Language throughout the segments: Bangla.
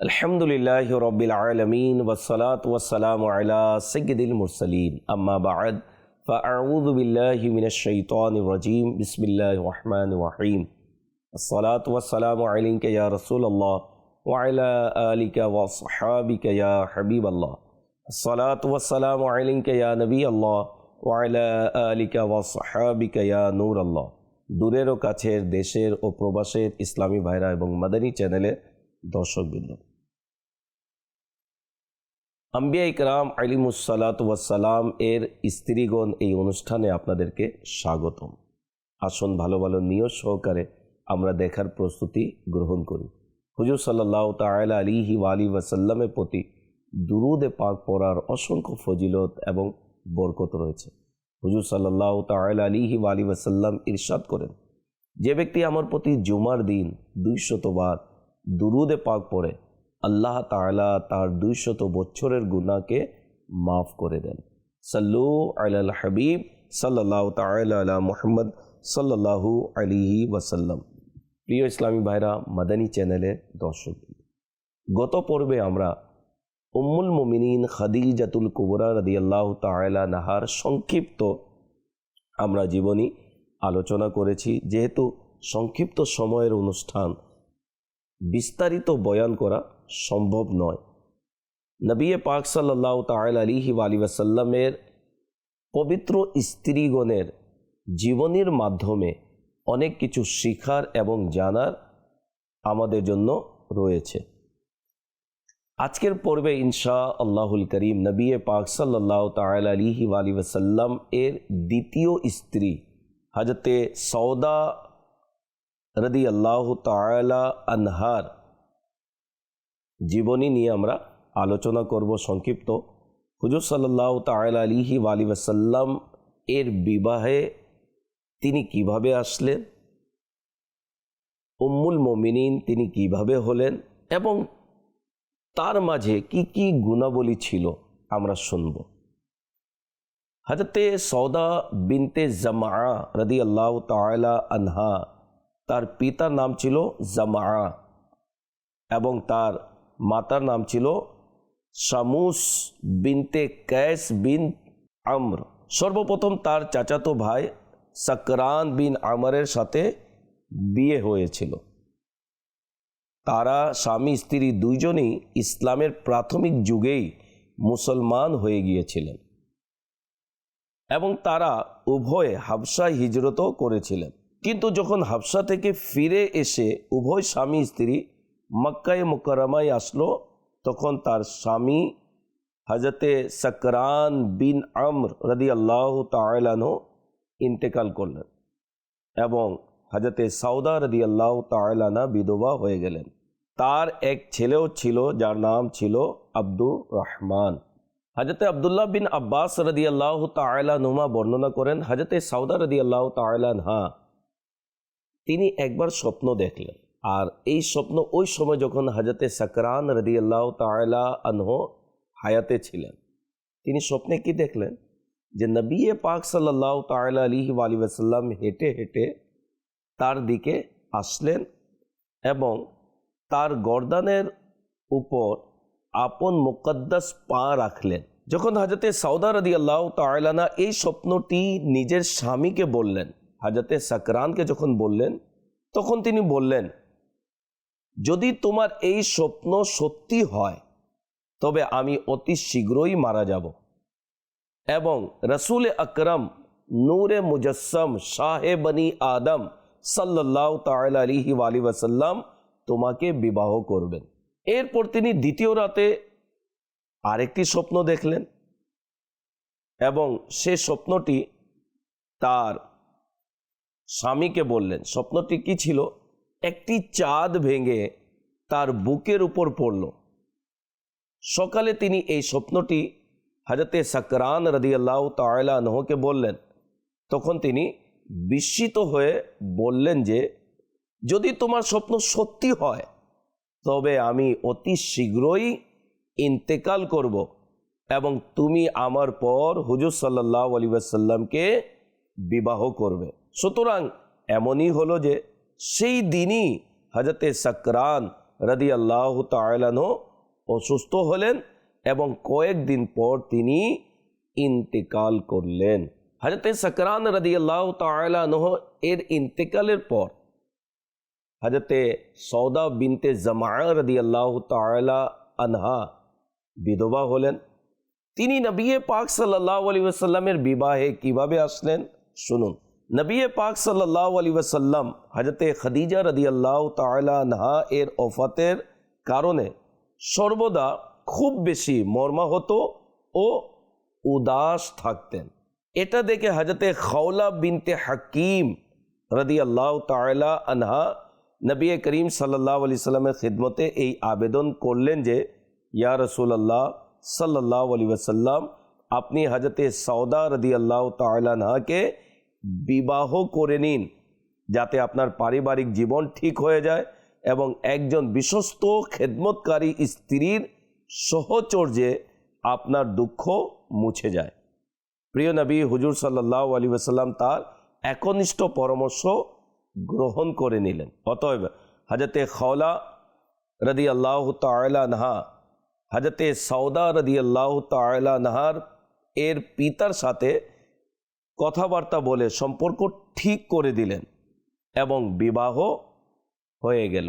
अल्हम्दुलिल्लाहि रब्बिल आलमीन वस्सलातु वस्सलामु अला सय्यिदिल मुरसलीन अम्मा बअद फ़अऊज़ु बिल्लाहि मिनश शैतानिर रजीम बिस्मिल्लाहिर रहमानिर रहीम अस्सलातु वस्सलामु अलैका या रसूलल्लाह व अला आलिका व अस्हाबिका या हबीबल्लाह अस्सलातु वस्सलामु अलैका या नबी अल्लाह व अला आलिका व अस्हाबिका या नूर अल्लाह। दूरेर ओ काछेर देशेर ओ प्रबासेर इस्लामी भाइरा एबं मादानी चैनेलेर दर्शकबृंद, আম্বিয়া ইকরাম আলাইহিমুসসালাতু ওয়াসসালাম এর স্ত্রীগণ এই অনুষ্ঠানে আপনাদেরকে স্বাগতম। আসুন ভালো ভালো নিয়ত সহকারে আমরা দেখার প্রস্তুতি গ্রহণ করি। হুজুর সাল্লাল্লাহু তাআলা আলাইহি ওয়া আলিহি ওয়াসাল্লামের প্রতি দুরূদে পাক পড়ার অসংখ্য ফজিলত এবং বরকত রয়েছে। হুজুর সাল্লাল্লাহু তাআলা আলাইহি ওয়া আলিহি ওয়াসাল্লাম ইরশাদ করেন, যে ব্যক্তি আমার প্রতি জুমার দিন 200 বার দুরূদে পাক পড়ে আল্লাহ তাআলা তার 200 বছরের গুনাহকে মাফ করে দেন। সাল্লু আলাল হাবিব সাল্লাল্লাহু তাআলা আলা মুহাম্মদ সাল্লাল্লাহু আলাইহি ওয়াসাল্লাম। প্রিয় ইসলামী ভাইরা, মাদানী চ্যানেলের দর্শক, গত পর্বে আমরা উম্মুল মুমিনিন খাদিজাতুল কুবরা রাদিয়াল্লাহু তাআলা আনহার সংক্ষিপ্ত আমরা জীবনী আলোচনা করেছি। যেহেতু সংক্ষিপ্ত সময়ের অনুষ্ঠান বিস্তারিত বয়ান করা সম্ভব নয়, নবী পাক সাল্লাল্লাহু তাআলা আলাইহি ওয়া আলিহি ওয়াসাল্লামের পবিত্র স্ত্রীগণের জীবনীর মাধ্যমে অনেক কিছু শিখার এবং জানার আমাদের জন্য রয়েছে। আজকের পর্বে ইনশাআল্লাহুল করিম নবী পাক সাল্লাল্লাহু তাআলা আলাইহি ওয়া আলিহি ওয়াসাল্লাম এর দ্বিতীয় স্ত্রী হযরতে সৌদা রাদিয়াল্লাহু তাআলা আনহার জীবনী নিয়ে আমরা আলোচনা করব সংক্ষিপ্ত। হুজুর সাল্লাল্লাহু তাআলা আলাইহি ওয়া আলিহি ওয়াসাল্লাম এর বিবাহে তিনি কিভাবে আসলেন, উম্মুল মুমিনিন তিনি কিভাবে হলেন এবং তার মাঝে কি কি গুণাবলী ছিল আমরা শুনব। হযরতে সৌদা বিনতে জামআ রাদিয়াল্লাহু তাআলা আনহা, তার পিতার নাম ছিল জামআ এবং তার মাতার নাম ছিল শামুস বিনতে কায়েস বিন আমর। সর্বপ্রথম তার চাচাতো ভাই সাকরান বিন আমরের সাথে বিয়ে হয়েছিল। তারা স্বামী স্ত্রী দুইজনই ইসলামের প্রাথমিক যুগেই মুসলমান হয়ে গিয়েছিলেন এবং তারা উভয়ে হাবশায় হিজরতও করেছিলেন। কিন্তু যখন হাবশা থেকে ফিরে এসে উভয় স্বামী স্ত্রী মক্কায়ে মুকাররমায় আসলো, তখন তার স্বামী হযরতে সাকরান বিন আমর রাদিয়াল্লাহু তাআলা আনহু ইন্তেকাল করলেন এবং হযরতে সৌদা রাদিয়াল্লাহু তাআলা আনহা বিধবা হয়ে গেলেন। তার এক ছেলেও ছিল যার নাম ছিল আব্দুর রহমান। হযরতে আব্দুল্লাহ বিন আব্বাস রাদিয়াল্লাহু তাআলা আনহুমা বর্ণনা করেন, হযরতে সৌদা রাদিয়াল্লাহু তাআলা আনহা তিনি একবার স্বপ্ন দেখলেন। আর এই স্বপ্ন ওই সময় যখন হযরতে সাকরান রাদিয়াল্লাহু তাআলা আনহু হায়াতে ছিলেন। তিনি স্বপ্নে কি দেখলেন, যে নবী পাক সাল্লাল্লাহু তাআলা আলাইহি ওয়া আলিহি ওয়াসাল্লাম হেঁটে হেঁটে তার দিকে আসলেন এবং তার গর্দানের উপর আপন মুকদ্দাস পা রাখলেন। যখন হযরতে সৌদা রাদিয়াল্লাহু তাআলা আনহা এই স্বপ্নটি নিজের স্বামীকে বললেন, হযরতে সাকরানকে যখন বললেন, তখন তিনি বললেন, যদি তোমার এই স্বপ্ন সত্যি হয় তবে আমি অতি শীঘ্রই মারা যাব এবং রাসূল আকরাম নূরে মুজাসসাম শাহে বনি আদম সাল্লাল্লাহু তাআলা আলাইহি ওয়া আলিহি ওয়াসাল্লাম তোমাকে বিবাহ করবেন। এরপর তিনি দ্বিতীয় রাতে আরেকটি স্বপ্ন দেখলেন এবং সে স্বপ্নটি তার স্বামীকে বললেন। স্বপ্নটি কি ছিল, একটি চাঁদ ভেঙে তার বুকের উপর পড়ল। সকালে তিনি এই স্বপ্নটি হযরতে সাকরান রাদিয়াল্লাহু তাআলা আনহুকে বললেন। তখন তিনি বিস্মিত হয়ে বললেন যে, যদি তোমার স্বপ্ন সত্যি হয় তবে আমি অতি শীঘ্রই ইন্তেকাল করব এবং তুমি আমার পর হুজুর সাল্লাল্লাহু আলাইহি ওয়াসাল্লামকে বিবাহ করবে। সুতরাং এমনই হলো যে সেই দিনই হযরতে সাকরান রাদিয়াল্লাহু তাআলা আনহু অসুস্থ হলেন এবং কয়েকদিন পর তিনি ইন্তেকাল করলেন। হযরতে সাকরান রাদিয়াল্লাহু তাআলা আনহু এর ইন্তেকালের পর হযরতে সৌদা বিনতে জামআ রাদিয়াল্লাহু তাআলা আনহা বিধবা হলেন। তিনি নবী পাক সাল্লাল্লাহু আলাইহি ওয়াসাল্লামের বিবাহে কিভাবে আসলেন শুনুন। নবী পাক সাল্লাল্লাহু আলাইহি ওয়াসাল্লাম হযরতে খাদিজা রাদিয়াল্লাহু তাআলা আনহা এর ওফাতের কারণে সর্বদা খুব বেশি মর্মাহত ও উদাস থাকতেন। এটা দেখে হযরতে খাওলা বিনতে হাকিম রাদিয়াল্লাহু তাআলা আনহা নবী করিম সাল্লাল্লাহু আলাইহি ওয়াসাল্লামের খিদমতে এই আবেদন করলেন যে ইয়া রাসূলুল্লাহ সাল্লাল্লাহু আলাইহি ওয়াসাল্লাম, আপনি হযরতে সৌদা রাদিয়াল্লাহু তাআলা আনহাকে বিবাহ করে নিন, যাতে আপনার পারিবারিক জীবন ঠিক হয়ে যায় এবং একজন বিশ্বস্ত খেদমতকারী স্ত্রীর সহচর্যে আপনার দুঃখ মুছে যায়। প্রিয় নবী হুজুর সাল্লাল্লাহু আলাইহি ওয়াসাল্লাম তার একনিষ্ঠ পরামর্শ গ্রহণ করে নিলেন। অতএব হযরতে খাওলা রাদিয়াল্লাহু তাআলা আনহা হযরতে সৌদা রাদিয়াল্লাহু তাআলা আনহার এর পিতার সাথে কথাবার্তা বলে সম্পর্ক ঠিক করে দিলেন এবং বিবাহ হয়ে গেল।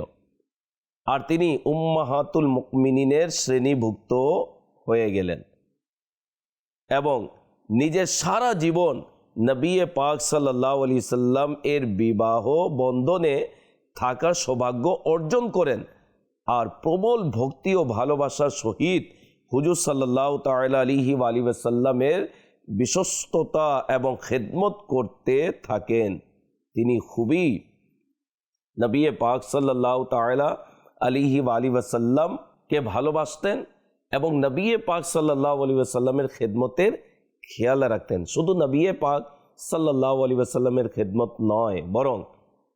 আর তিনি উম্মাহাতুল মুমিনিনের শ্রেণীভুক্ত হয়ে গেলেন এবং নিজের সারা জীবন নবী পাক সাল্লাল্লাহু আলাইহি সাল্লাম এর বিবাহ বন্ধনে থাকার সৌভাগ্য অর্জন করেন। আর প্রবল ভক্তি ও ভালোবাসার সহিত হুজুর সাল্লাল্লাহু তাআলা আলাইহি ওয়াসাল্লামের বিশ্বস্ততা এবং খেদমত করতে থাকেন। তিনি খুবই নবী পাক সাল্লাল্লাহু তাআলা আলাইহি ওয়াসাল্লামকে ভালোবাসতেন এবং নবী পাক সাল্লাল্লাহু আলাইহি ওয়াসাল্লামের খেদমতের খেয়াল রাখতেন। শুধু নবী পাক সাল্লাল্লাহু আলাইহি ওয়াসাল্লামের খেদমত নয়, বরং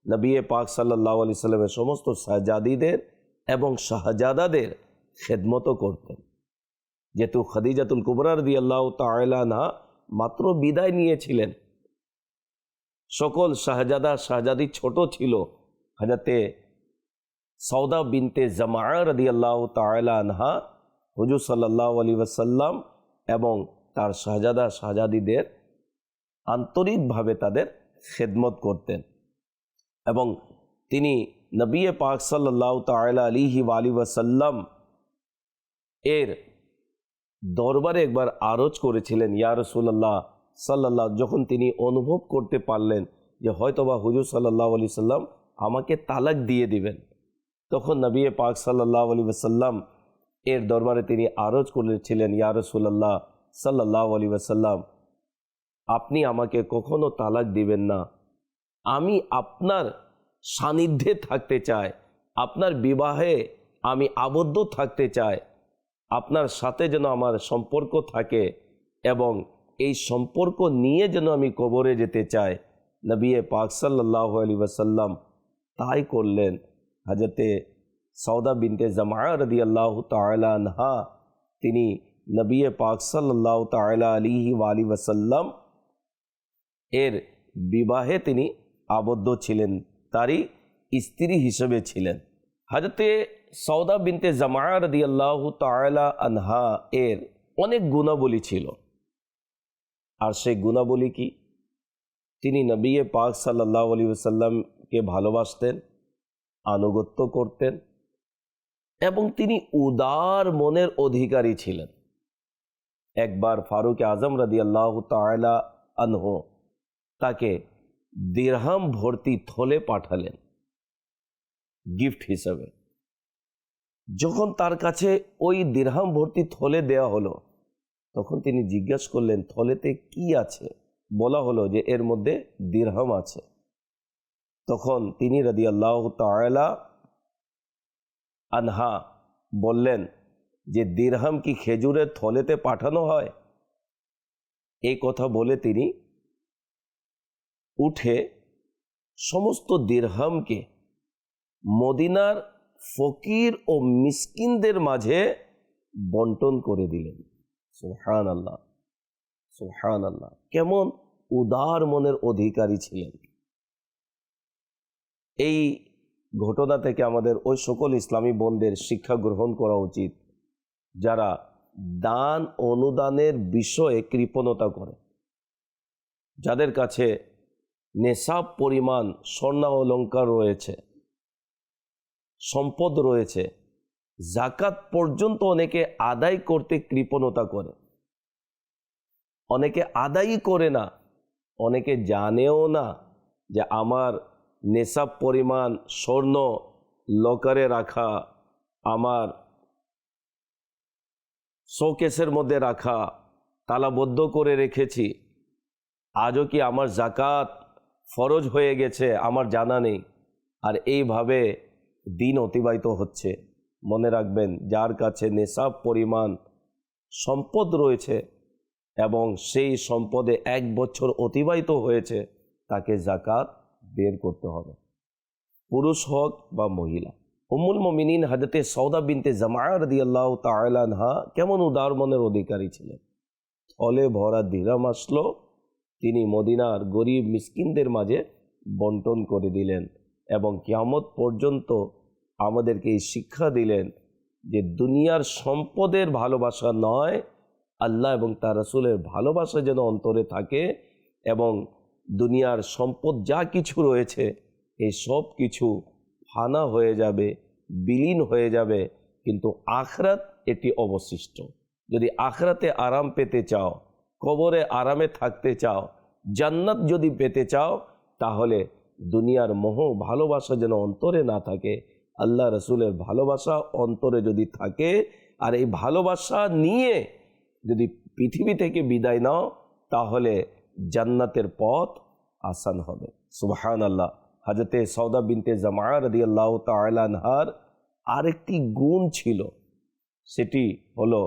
নবী পাক সাল্লাল্লাহু আলাইহি ওয়াসাল্লামের সমস্ত শাহজাদীদের এবং শাহজাদাদের খেদমতও করতেন। যেহেতু খাদিজাতুল কুবরা রাদিয়াল্লাহু তাআলা আনহা মাত্র বিদায় নিয়েছিলেন, সকল শাহজাদা শাহজাদি ছোট ছিল। হযরতে সৌদা বিনতে জামআ রাদিয়াল্লাহু তাআলা আনহা হুজুর সাল্লাল্লাহু আলাইহি ওয়াসাল্লাম এবং তার শাহজাদা শাহজাদিদের আন্তরিকভাবে তাদের খেদমত করতেন এবং তিনি নবী পাক সাল্লাল্লাহু তাআলা আলাইহি ওয়াসাল্লাম এর দরবারে একবার আরজ করেছিলেন, ইয়া রাসূলুল্লাহ সাল্লাল্লাহ, যখন তিনি অনুভব করতে পারলেন যে হয়তোবা হুজুর সাল্লাল্লাহু আলাইহি সাল্লাম আমাকে তালাক দিয়ে দিবেন, তখন নবী পাক সাল্লাল্লাহু আলাইহি ওয়াসাল্লাম এর দরবারে তিনি আরজ করেছিলেন, ইয়া রাসূলুল্লাহ সাল্লাল্লাহু আলাইহি ওয়াসাল্লাম, আপনি আমাকে কখনো তালাক দিবেন না, আমি আপনার সান্নিধ্যে থাকতে চাই, আপনার বিবাহে আমি আবদ্ধ থাকতে চাই, আপনার সাথে যেন আমার সম্পর্ক থাকে এবং এই সম্পর্ক নিয়ে যেন আমি কবরে যেতে চাই। নবী পাক সাল্লাল্লাহু আলাইহি ওয়াসাল্লাম তাই করলেন। হযরতে সৌদা বিনতে জামআ রাদিয়াল্লাহু তাআলা আনহা তিনি নবী পাক সাল্লাল্লাহু তাআলা আলাইহি ওয়াসাল্লাম এর বিবাহে তিনি আবদ্ধ ছিলেন, তারই স্ত্রী হিসেবে ছিলেন। হযরতে সৌদা বিনতে জামআ রাদিয়াল্লাহু তাআলা আনহা এর অনেক গুণাবলী ছিল। আর সেই গুণাবলী কি? তিনি নবী পাক সাল্লাল্লাহু আলাইহি ওয়াসাল্লামকে ভালোবাসতেন, আনুগত্য করতেন এবং তিনি উদার মনের অধিকারী ছিলেন। একবার ফারুক আজম রাদিয়াল্লাহু তাআলা আনহু তাকে দিরহাম ভর্তি থলে পাঠালেন গিফট হিসাবে। যখন তার কাছে ওই দিরহাম ভর্তি থলে দেওয়া হলো, তখন তিনি জিজ্ঞাসা করলেন, থলেতে কি আছে? বলা হলো যে এর মধ্যে দিরহাম আছে। তখন তিনি রাদিয়াল্লাহু তাআলা আনহা বললেন যে দিরহাম কি খেজুরের থলেতে পাঠানো হয়? এই কথা বলে তিনি উঠে সমস্ত দিরহামকে মদিনার ফকির ও মিসকিনদের মাঝে বন্টন করে দিলেন। সুবহানাল্লাহ, সুবহানাল্লাহ, কেমন উদার মনের অধিকারী ছিলেন। এই ঘটনা থেকে আমাদের ওই সকল ইসলামী বোনদের শিক্ষা গ্রহণ করা উচিত যারা দান অনুদানের বিষয়ে কৃপণতা করে, যাদের কাছে নেশাব পরিমাণ স্বর্ণ অলংকার রয়েছে, সম্পদ রয়েছে, জাকাত পর্যন্ত অনেকে আদায় করতে কৃপণতা করে, অনেকে আদায়ই করে না, অনেকে জানেও না যে আমার নেশাব পরিমাণ স্বর্ণ লকারে রাখা, আমার শোকেসের মধ্যে রাখা, তালাবদ্ধ করে রেখেছি, আজও কি আমার জাকাত ফরজ হয়ে গেছে আমার জানা নেই। আর এইভাবে দিন অতিবাহিত হচ্ছে। মনে রাখবেন, যার কাছে নেশাব পরিমাণ সম্পদ রয়েছে এবং সেই সম্পদে 1 বছর অতিবাহিত হয়েছে, তাকে জাকাত বের করতে হবে, পুরুষ হোক বা মহিলা। উম্মুল মুমিনিন হযরতে সৌদা বিনতে জামআ রাদিয়াল্লাহু তাআলা আনহা কেমন উদার মনের অধিকারী ছিলেন। থলে ভরা দিরহাম আসলো, তিনি মদিনার গরিব মিসকিনদের মাঝে বন্টন করে দিলেন এবং কিয়ামত পর্যন্ত আমাদেরকে এই শিক্ষা দিলেন যে দুনিয়ার সম্পদের ভালোবাসা নয়, আল্লাহ এবং তার রাসূলের ভালোবাসা যেন অন্তরে থাকে এবং দুনিয়ার সম্পদ যা কিছু রয়েছে এই সব কিছু ফানা হয়ে যাবে, বিলীন হয়ে যাবে, কিন্তু আখিরাত এটি অবশিষ্ট। যদি আখিরাতে আরাম পেতে চাও, কবরে আরামে থাকতে চাও, জান্নাত যদি পেতে চাও, তাহলে দুনিয়ার মোহ ভালোবাসা যেন অন্তরে না থাকে, আল্লাহ রসুলের ভালোবাসা অন্তরে যদি থাকে, আর এই ভালোবাসা নিয়ে যদি পৃথিবী থেকে বিদায় নাও, তাহলে জান্নাতের পথ আসান হবে। সুবহানাল্লাহ। হযরতে সৌদা বিনতে জামআ রাদিয়াল্লাহু তাআলা আনহার আরেকটি গুণ ছিল, সেটি হলো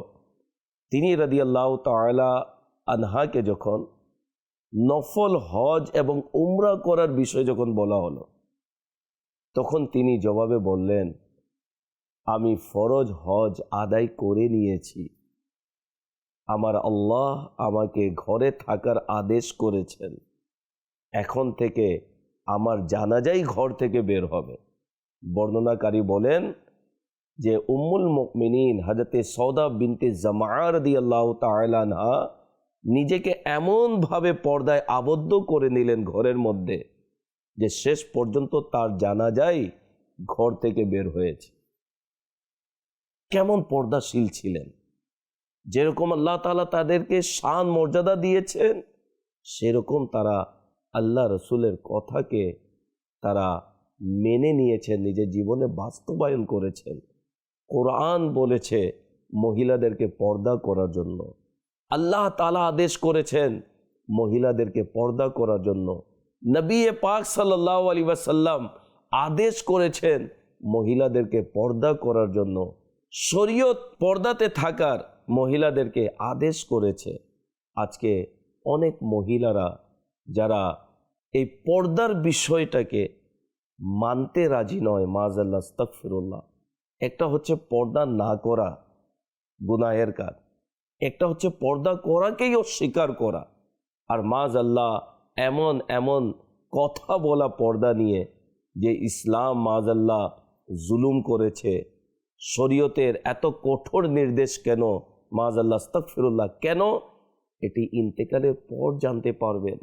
তিনি রাদিয়াল্লাহু তাআলা আনহাকে যখন নফল হজ এবং উমরা করার বিষয় যখন বলা হলো, তখন তিনি জবাবে বললেন, আমি ফরজ হজ আদায় করে নিয়েছি, আমার আল্লাহ আমাকে ঘরে থাকার আদেশ করেছেন, এখন থেকে আমার জানাজাই ঘর থেকে বের হবে। বর্ণনাকারী বলেন যে উম্মুল মুমিনিন হযরতে সৌদা বিনতে জামআ রাদিয়াল্লাহু তাআলা আনহা নিজেকে এমনভাবে পর্দায় আবদ্ধ করে নিলেন ঘরের মধ্যে যে শেষ পর্যন্ত তার জানাজাই ঘর থেকে বের হয়েছে। কেমন পর্দাশীল ছিলেন! যেরকম আল্লাহ তাআলা তাদেরকে শান মর্যাদা দিয়েছেন, সেরকম তারা আল্লাহ রসুলের কথাকে তারা মেনে নিয়েছেন, নিজের জীবনে বাস্তবায়ন করেছেন। কোরআন বলেছে মহিলাদেরকে পর্দা করার জন্য, আল্লাহ তাআলা আদেশ করেছেন মহিলাদেরকে পর্দা করার জন্য, নবী পাক সাল্লাল্লাহু আলাইহি ওয়াসাল্লাম আদেশ করেছেন মহিলাদেরকে পর্দা করার জন্য, শরীয়ত পর্দাতে থাকার মহিলাদেরকে আদেশ করেছে। আজকে অনেক মহিলারা যারা এই পর্দার বিষয়টাকে মানতে রাজি নয়, মাযাল্লাহ আস্তাগফিরুল্লাহ। একটা হচ্ছে পর্দা না করা গুনাহের কাজ, একটা হচ্ছে পর্দা করাকেই অস্বীকার করা, আর মাযাল্লাহ এমন এমন কথা বলা পর্দা নিয়ে যে ইসলাম মাযাল্লাহ জুলুম করেছে, শরীয়তের এত কঠোর নির্দেশ কেন, মাযাল্লাহ আস্তাগফিরুল্লাহ, কেন? এটি ইন্তেকালের পর জানতে পারবেন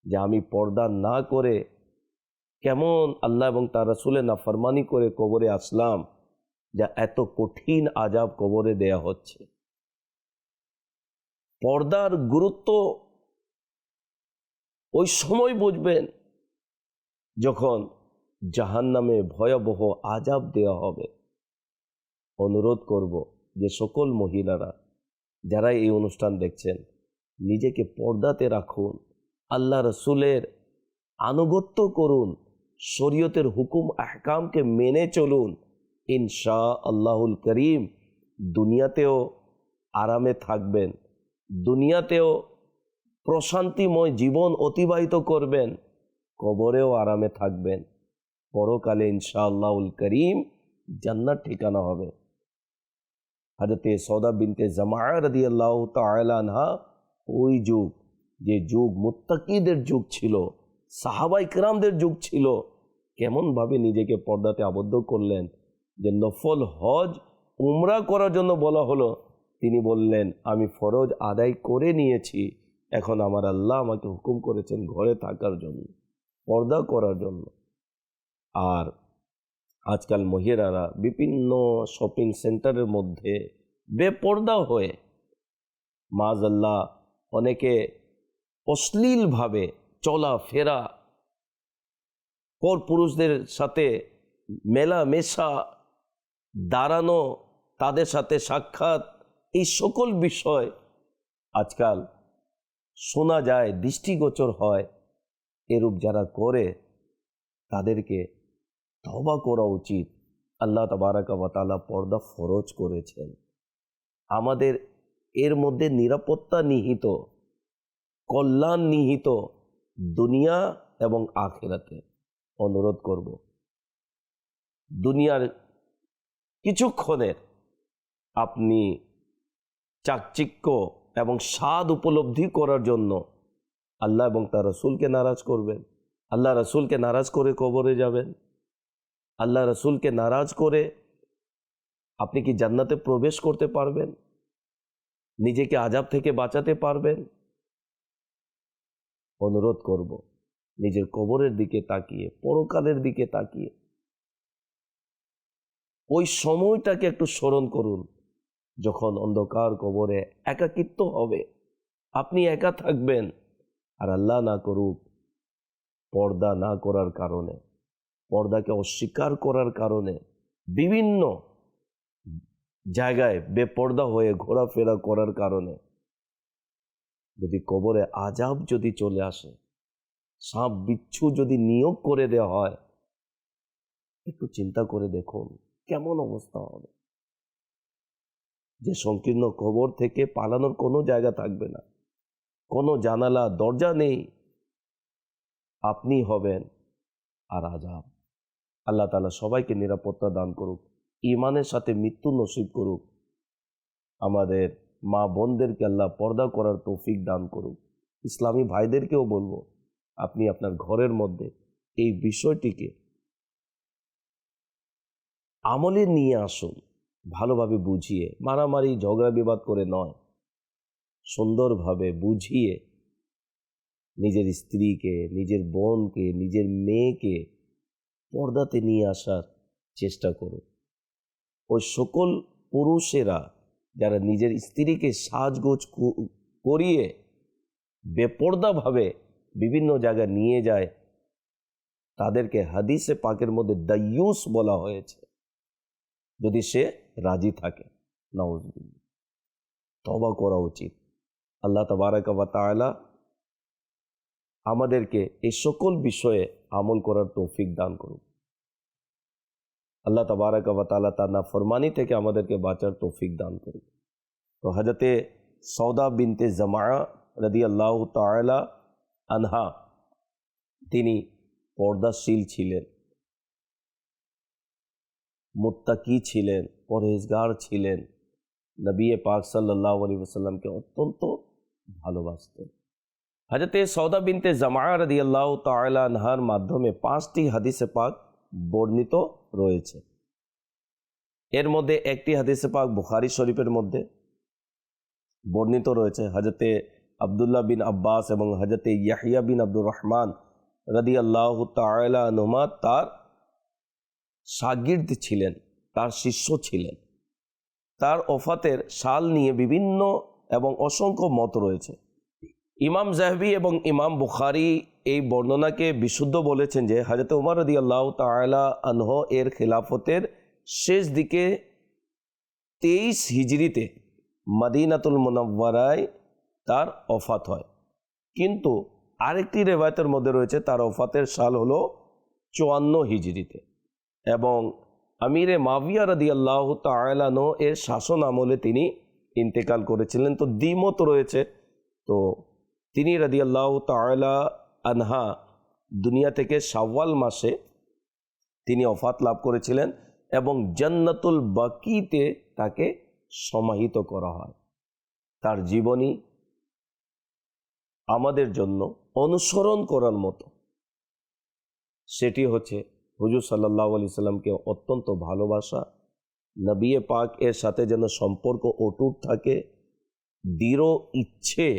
যে আমি পর্দা না করে কেমন আল্লাহ এবং তার রাসূলের নাফরমানি করে কবরে আসলাম, যা এত কঠিন আযাব কবরে দেয়া হচ্ছে। পর্দার গুরুত্ব ওই সময় বুঝবেন যখন জাহান্নামে ভয়াবহ আযাব দেওয়া হবে। অনুরোধ করব যে সকল মহিলারা যারা এই অনুষ্ঠান দেখছেন, নিজেকে পর্দাতে রাখুন, আল্লাহ রসুলের আনুগত্য করুন, শরীয়তের হুকুম আহকামকে মেনে চলুন, ইনশা আল্লাহুল করিম দুনিয়াতেও আরামে থাকবেন, দুনিয়াতেও প্রশান্তিময় জীবন অতিবাহিত করবেন, কবরেও আরামে থাকবেন, পরকালে ইনশা আল্লাহুল করিম জান্নাত ঠিকানা হবে। হযরতে সৌদা বিনতে জামআ রাদিয়াল্লাহু তাআলা আনহা ওই যুগ, যে যুগ মুত্তাকিদের যুগ ছিল, সাহাবায়ে কেরামদের যুগ ছিল, কেমনভাবে নিজেকে পর্দাতে আবদ্ধ করলেন যে নফল হজ উমরা করার জন্য বলা হলো, তিনি বললেন আমি ফরজ আদায় করে নিয়েছি, এখন আমার আল্লাহ আমাকে হুকুম করেছেন ঘরে থাকার জন্য, পর্দা করার জন্য। আর আজকাল মহিলারা বিভিন্ন শপিং সেন্টারের মধ্যে বেপর্দা হয়ে মাআযাল্লাহ অনেকে অশ্লীলভাবে চলাফেরা, পরপুরুষদের সাথে মেলামেশা, দাঁড়ানো, তাদের সাথে সাক্ষাৎ, এই সকল বিষয় আজকাল শোনা যায়, দৃষ্টিগোচর হয়। এরূপ যারা করে তাদেরকে তওবা করা উচিত। আল্লাহ তাবারাকা ওয়া তাআলা পর্দা ফরজ করেছেন, আমাদের এর মধ্যে নিরাপত্তা নিহিত, কল্যাণ নিহিত দুনিয়া এবং আখিরাতে। অনুরোধ করব, দুনিয়ার কিছুক্ষণের আপনি চাকচিক্য এবং স্বাদ উপলব্ধি করার জন্য আল্লাহ এবং তার রাসূলকে নারাজ করবেন, আল্লাহ রাসূলকে নারাজ করে কবরে যাবেন, আল্লাহ রাসূলকে নারাজ করে আপনি কি জান্নাতে প্রবেশ করতে পারবেন? নিজেকে আযাব থেকে বাঁচাতে পারবেন? অনুরোধ করব, নিজের কবরের দিকে তাকিয়ে, পরকালের দিকে তাকিয়ে ওই সময়টাকে একটু স্মরণ করুন, যখন অন্ধকার কবরে একাকিত্ব হবে, আপনি একা থাকবেন। আর আল্লাহ না করুক, পর্দা না করার কারণে, পর্দাকে অস্বীকার করার কারণে, বিভিন্ন জায়গায় বেপর্দা হয়ে ঘোরাফেরা করার কারণে যদি কবরে আযাব যদি চলে আসে, সাপ বিচ্ছু যদি নিয়োগ করে দেওয়া হয়, একটু চিন্তা করে দেখুন কেমন অবস্থা হবে। যে সংকীর্ণ কবর থেকে পালানোর কোনো জায়গা থাকবে না, কোনো জানালা দরজা নেই, আপনি হবেন আর আযাব। আল্লাহ তাআলা সবাইকে নিরাপত্তা দান করুক, ঈমানের সাথে মৃত্যু নসিব করুক, আমাদের মা বোনদেরকে আল্লাহ পর্দা করার তৌফিক দান করুক। ইসলামী ভাইদেরকেও বলবো, আপনি আপনার ঘরের মধ্যে এই বিষয়টিকে আমলে নিয়ে আসুন, ভালোভাবে বুঝিয়ে, মারামারি ঝগড়া বিবাদ করে নয়, সুন্দরভাবে বুঝিয়ে নিজের স্ত্রীকে, নিজের বোনকে, নিজের মেয়েকে পর্দাতে নিয়ে আসার চেষ্টা করুন। ওই সকল পুরুষেরা যারা নিজের স্ত্রীকে সাজগোজ করিয়ে বেপর্দাভাবে বিভিন্ন জায়গায় নিয়ে যায়, তাদেরকে হাদিসে পাকের মধ্যে দায়ুস বলা হয়েছে, যদি সে রাজি থাকে। নাউজুবিল্লাহ, তওবা করা উচিত। আল্লাহ তাবারাকা ওয়া তাআলা আমাদেরকে এই সকল বিষয়ে আমল করার তৌফিক দান করুন। আল্লাহ তাবারাকা ওয়া তাআলা তার নাফরমানি থেকে আমাদেরকে বাঁচার তৌফিক দান করুন। তো হযরতে সৌদা বিনতে জামাআ রাদিয়াল্লাহু তাআলা আনহা, তিনি পর্দাশীল ছিলেন, মুত্তাকি ছিলেন, পরহেজগার ছিলেন, নবী পাক সাল্লাল্লাহু আলাইহি ওয়াসাল্লামকে অত্যন্ত ভালোবাসতেন। হযরতে সৌদা বিনতে জামাআ রাদিয়াল্লাহু তাআলা আনহার মাধ্যমে 5টি হাদিসে পাক বর্ণিত রয়েছে। এর মধ্যে একটি হাদিসে পাক বুখারী শরীফের মধ্যে বর্ণিত রয়েছে। হযরতে আব্দুল্লাহ বিন আব্বাস এবং হযরতে ইয়াহইয়া বিন আব্দুর রহমান রাদিয়াল্লাহু তাআলা আনহুমা তার শাগির্দ ছিলেন, তার শিষ্য ছিলেন। তার ওফাতের সাল নিয়ে বিভিন্ন এবং অসংখ্য মত রয়েছে। ইমাম যাহবী এবং ইমাম বুখারী এই বর্ণনাকে বিশুদ্ধ বলেছেন যে হযরত ওমর রাদিয়াল্লাহু তাআলা আনহু এর খিলাফতের শেষ দিকে 23 হিজরিতে মদিনাতুল মুনাওয়ারায় তার ওফাত হয়। কিন্তু আরেকটি রিওয়ায়াতের মধ্যে রয়েছে তার ওফাতের সাল হলো 54 হিজরিতে, এবং আমিরে মাবিয়া রাদিয়াল্লাহু তাআলা আনহু এর শাসন আমলে তিনি ইন্তেকাল করেছিলেন। তো দ্বিমত রয়েছে। তো তিনি রাদিয়াল্লাহু তাআলা আনহা দুনিয়া থেকে শাওয়াল মাসে তিনি ওফাত লাভ করেছিলেন এবং জান্নাতুল বাকিতে তাকে সমাহিত করা হয়। তার জীবনী আমাদের জন্য অনুসরণ করার মতো। সেটি হচ্ছে হুজুর সাল্লাল্লাহু আলাইহি সাল্লামকে অত্যন্ত ভালোবাসা, নবী পাক এর সাথে যেন সম্পর্ক অটুট থাকে, দৃঢ় ইচ্ছে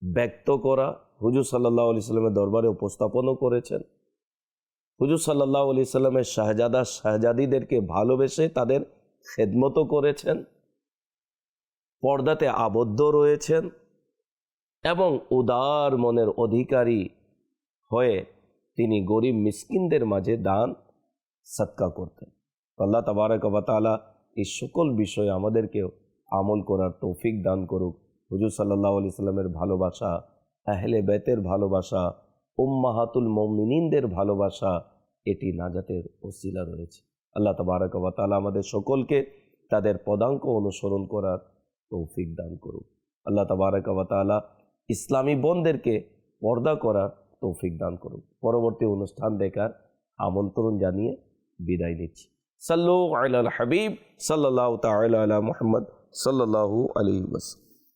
ব্যক্ত করা, হুজুর সাল্লাল্লাহু আলাইহি সাল্লামের দরবারে উপস্থাপনও করেছেন। হুজুর সাল্লাল্লাহু আলাইহি সাল্লামের শাহজাদা শাহজাদিদেরকে ভালোবেসে তাদের খেদমতও করেছেন, পর্দাতে আবদ্ধ রয়েছেন এবং উদার মনের অধিকারী হয়ে তিনি গরিব মিসকিনদের মাঝে দান সদকা করতেন। আল্লাহ তাবারক ওয়া তাআলা এই সকল বিষয়ে আমাদেরকেও আমল করার তৌফিক দান করুক। হুজুর সাল্লাল্লাহু আলাইহি সাল্লামের ভালোবাসা, আহলে বাইতের ভালোবাসা, উম্মাহাতুল মুমিনিনদের ভালোবাসা, এটি নাজাতের ওসিলা রয়েছে। আল্লাহ তাবারক ওয়া তাআলা আমাদের সকলকে তাদের পদাঙ্ক অনুসরণ করার তৌফিক দান করুক। আল্লাহ তাবারক ওয়া তাআলা ইসলামী বোনদেরকে পর্দা করার তৌফিক দান করুক। পরবর্তী অনুষ্ঠান দেখার আমন্ত্রণ জানিয়ে বিদায় নিচ্ছি। সাল্লু আলাল হাবিব সাল্লাল্লাহু তাআলা আলা মুহাম্মদ সাল্লাল্লাহু আলাইহি ওয়াসাল্লাম।